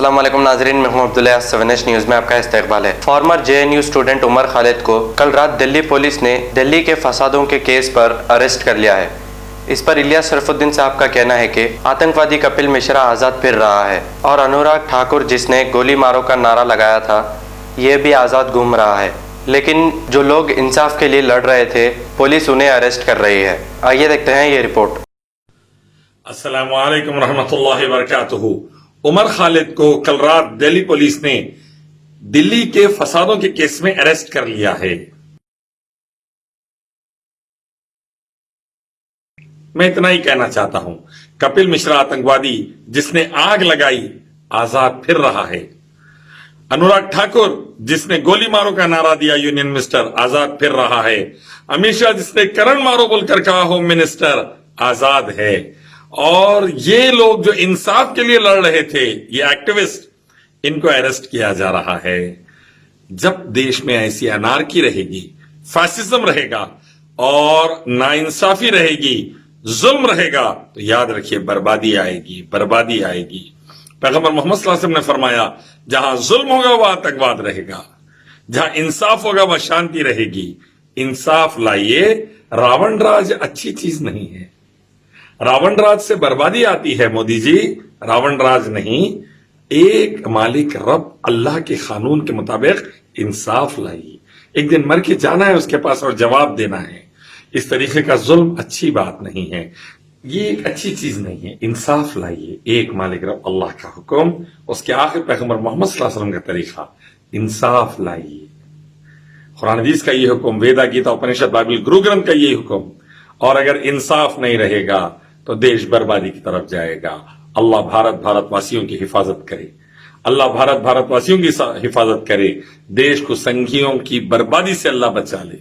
अस्सलाम वालेकुम नाजरीन, मैं हूं अब्दुल्ला। 7 न्यूज़ में आपका इस्तकबाल है। Former JNU student Umar Khalid को कल रात दिल्ली पुलिस ने दिल्ली के फसादों के केस पर अरेस्ट कर लिया है। इस पर इलियास शरफुद्दीन साहब का कहना है कि आतंकवादी कपिल मिश्रा आज़ाद फिर रहा है और अनुराग ठाकुर जिसने गोली मारो का नारा लगाया था ये भी आज़ाद घूम रहा है। लेकिन जो लोग इंसाफ के लिए लड़ रहे थे पुलिस उन्हें अरेस्ट कर रही है। आइए देखते हैं ये रिपोर्ट। अस्सलामु अलैकुम रहमतुल्लाहि व बरकातुहू। उमर खालिद को कल रात दिल्ली पुलिस ने दिल्ली के फसादों के केस में अरेस्ट कर लिया है। मैं इतना ही कहना चाहता हूं, कपिल मिश्रा आतंकवादी जिसने आग लगाई आजाद फिर रहा है। अनुराग ठाकुर जिसने गोली मारो का नारा दिया यूनियन मिनिस्टर आजाद फिर रहा है। अमित शाह जिसने करण मारो बोलकर कहा होम मिनिस्टर आजाद है। और ये लोग जो इंसाफ के लिए लड़ रहे थे, ये एक्टिविस्ट, इनको अरेस्ट किया जा रहा है। जब देश में ऐसी अनार्की रहेगी, फैसिज्म रहेगा और नाइंसाफी रहेगी, जुल्म रहेगा, तो याद रखिए बर्बादी आएगी, बर्बादी आएगी। पैगंबर मोहम्मद सल्लल्लाहु अलैहि वसल्लम ने फरमाया, जहां जुल्म होगा वह आतंकवाद रहेगा, जहां इंसाफ होगा वह शांति रहेगी। इंसाफ लाइए। रावण राज अच्छी चीज नहीं है। रावण राज से बर्बादी आती है मोदी जी, रावण राज नहीं। एक मालिक रब अल्लाह के कानून के मुताबिक इंसाफ लाइए। एक दिन मर के जाना है उसके पास और जवाब देना है। इस तरीके का जुल्म अच्छी बात नहीं है, ये एक अच्छी चीज नहीं है। इंसाफ लाइए। एक मालिक रब अल्लाह का हुक्म, उसके आखिर पैगंबर मोहम्मद सल्लल्लाहु अलैहि वसल्लम का तरीका, इंसाफ लाइए। कुरान हदीस का ये हुक्म, वेदा गीता उपनिषद बाइबल गुरु ग्रंथ का ये हुक्म। और अगर इंसाफ नहीं रहेगा तो देश बर्बादी की तरफ जाएगा। अल्लाह भारतवासियों की हिफाजत करे, अल्लाह भारतवासियों की हिफाजत करे। देश को संघियों की बर्बादी से अल्लाह बचा ले।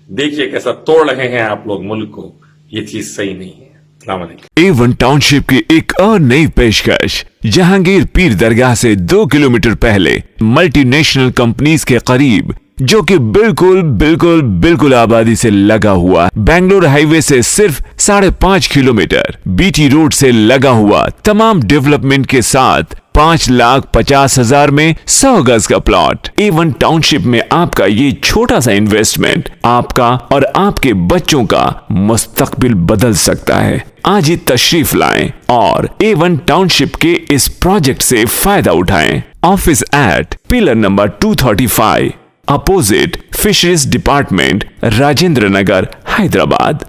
देखिए कैसा तोड़ रहे हैं आप लोग मुल्क को, ये चीज सही नहीं है। अस्सलाम वालेकुम। A1 टाउनशिप की एक और नई पेशकश, जहांगीर पीर दरगाह से 2 किलोमीटर पहले मल्टीनेशनल कंपनीज के करीब, जो कि बिल्कुल आबादी से लगा हुआ, बेंगलोर हाईवे से सिर्फ 5.5 किलोमीटर, BT रोड से लगा हुआ, तमाम डेवलपमेंट के साथ 5,50,000 में 100 गज का प्लॉट। A1 टाउनशिप में आपका ये छोटा सा इन्वेस्टमेंट आपका और आपके बच्चों का मुस्तकबिल बदल सकता है। आज ही तशरीफ लाएं और A1 टाउनशिप के इस प्रोजेक्ट से फायदा उठाएं। Office at pillar number 235 opposite fisheries department, Rajendra Nagar, Hyderabad.